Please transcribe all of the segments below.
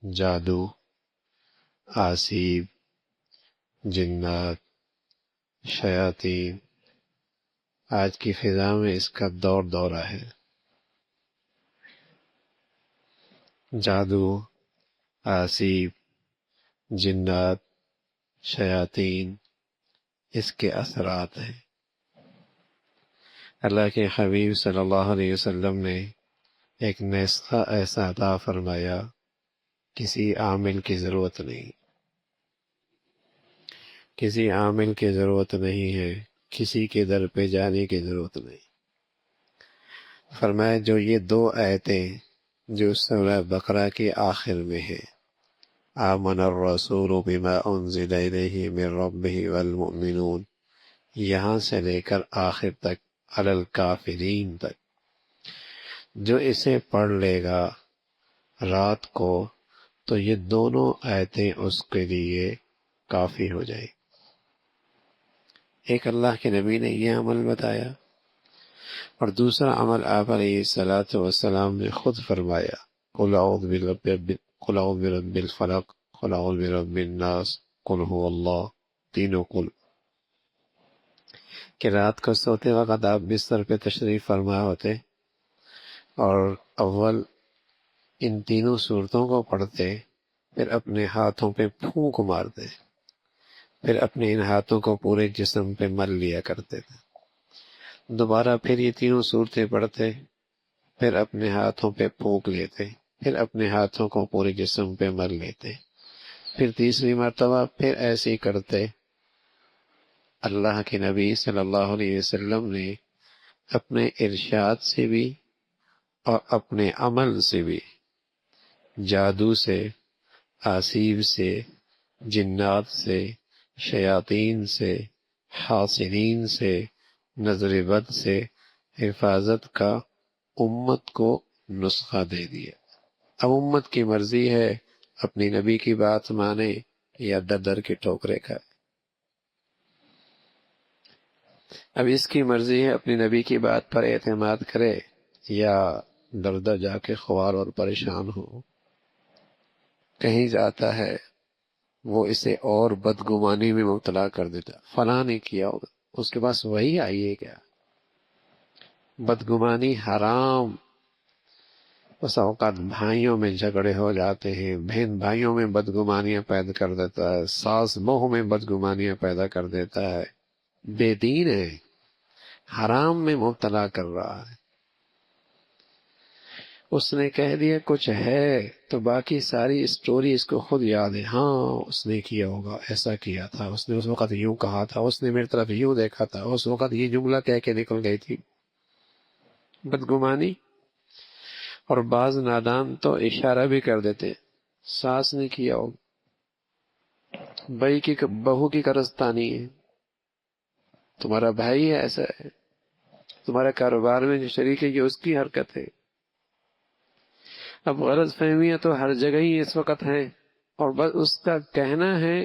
جادو، آسیب، جنات، شیاطین، آج کی فضا میں اس کا دور دورہ ہے۔ جادو، آسیب، جنات، شیاطین، اس کے اثرات ہیں۔ اللہ کے حبیب صلی اللہ علیہ وسلم نے ایک نسخہ ایسا عطا فرمایا، کسی عامل کی ضرورت نہیں، کسی عامل کی ضرورت نہیں ہے، کسی کے در پہ جانے کی ضرورت نہیں۔ فرمایا جو یہ دو آیتیں جو سورہ بقرہ کے آخر میں ہیں، آمن الرسول بما انزل الیہ من ربہ والمؤمنون، یہاں سے لے کر آخر تک، علی الکافرین تک، جو اسے پڑھ لے گا رات کو تو یہ دونوں آیتیں اس کے لیے کافی ہو جائیں۔ ایک اللہ کے نبی نے یہ عمل بتایا، اور دوسرا عمل آپ علیہ الصلاۃ والسلام نے خود فرمایا، قل اعوذ برب الفلق، قل اعوذ برب الناس، قل هو اللہ، تینوں قل، کہ رات کو سوتے وقت آپ بستر پہ تشریف فرما ہوتے اور اول ان تینوں صورتوں کو پڑھتے، پھر اپنے ہاتھوں پہ پھونک مارتے، پھر اپنے ان ہاتھوں کو پورے جسم پہ مل لیا کرتے تھے، دوبارہ پھر یہ تینوں صورتیں پڑھتے، پھر اپنے ہاتھوں پہ پھونک لیتے، پھر اپنے ہاتھوں کو پورے جسم پہ مل لیتے، پھر تیسری مرتبہ پھر ایسے ہی کرتے۔ اللہ کے نبی صلی اللہ علیہ وسلم نے اپنے ارشاد سے بھی اور اپنے عمل سے بھی جادو سے، آسیب سے، جنات سے، شیاطین سے، حاسدین سے، نظر بد سے حفاظت کا امت کو نسخہ دے دیا۔ اب امت کی مرضی ہے اپنی نبی کی بات مانے یا در در کے ٹھوکرے کھائے۔ اب اس کی مرضی ہے اپنی نبی کی بات پر اعتماد کرے یا در در جا کے خوار اور پریشان ہو۔ کہیں جاتا ہے وہ اسے اور بدگمانی میں مبتلا کر دیتا، فلاں نے کیا ہوگا، اس کے پاس وہی آئی ہے کیا؟ بدگمانی حرام۔ اس اوقات بھائیوں میں جھگڑے ہو جاتے ہیں، بہن بھائیوں میں بدگمانیاں پیدا کر دیتا ہے، ساس بہو میں بدگمانیاں پیدا کر دیتا ہے، بے دین ہے، حرام میں مبتلا کر رہا ہے۔ اس نے کہہ دیا کچھ ہے تو باقی ساری اسٹوری اس کو خود یاد ہے، ہاں اس نے کیا ہوگا، ایسا کیا تھا، اس نے اس وقت یوں کہا تھا، اس نے میری طرف یوں دیکھا تھا، اس وقت یہ جملہ کہہ کے نکل گئی تھی۔ بدگمانی۔ اور بعض نادان تو اشارہ بھی کر دیتے، ساس نے کیا ہوگا، بہو کی قرضدانی ہے، تمہارا بھائی ہے، ایسا ہے، تمہارے کاروبار میں جو شریک ہے یہ اس کی حرکت ہے۔ اب غلط فہمیاں تو ہر جگہ ہی اس وقت ہیں، اور بس اس کا کہنا ہے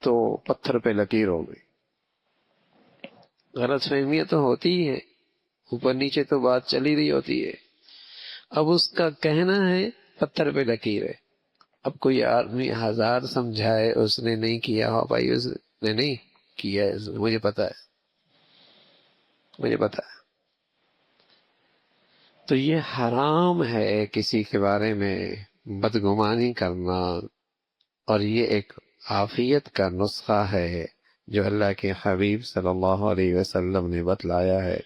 تو پتھر پہ لکیر ہو گئی۔ غلط فہمیاں تو ہوتی ہی ہیں، اوپر نیچے تو بات چلی رہی ہوتی ہے، اب اس کا کہنا ہے پتھر پہ لکیر ہے۔ اب کوئی آدمی ہزار سمجھائے اس نے نہیں کیا ہو، بھائی اس نے نہیں کیا ہے، مجھے پتا ہے، مجھے پتا ہے۔ تو یہ حرام ہے کسی کے بارے میں بدگمانی کرنا، اور یہ ایک عافیت کا نسخہ ہے جو اللہ کے حبیب صلی اللہ علیہ وسلم نے بتلایا ہے۔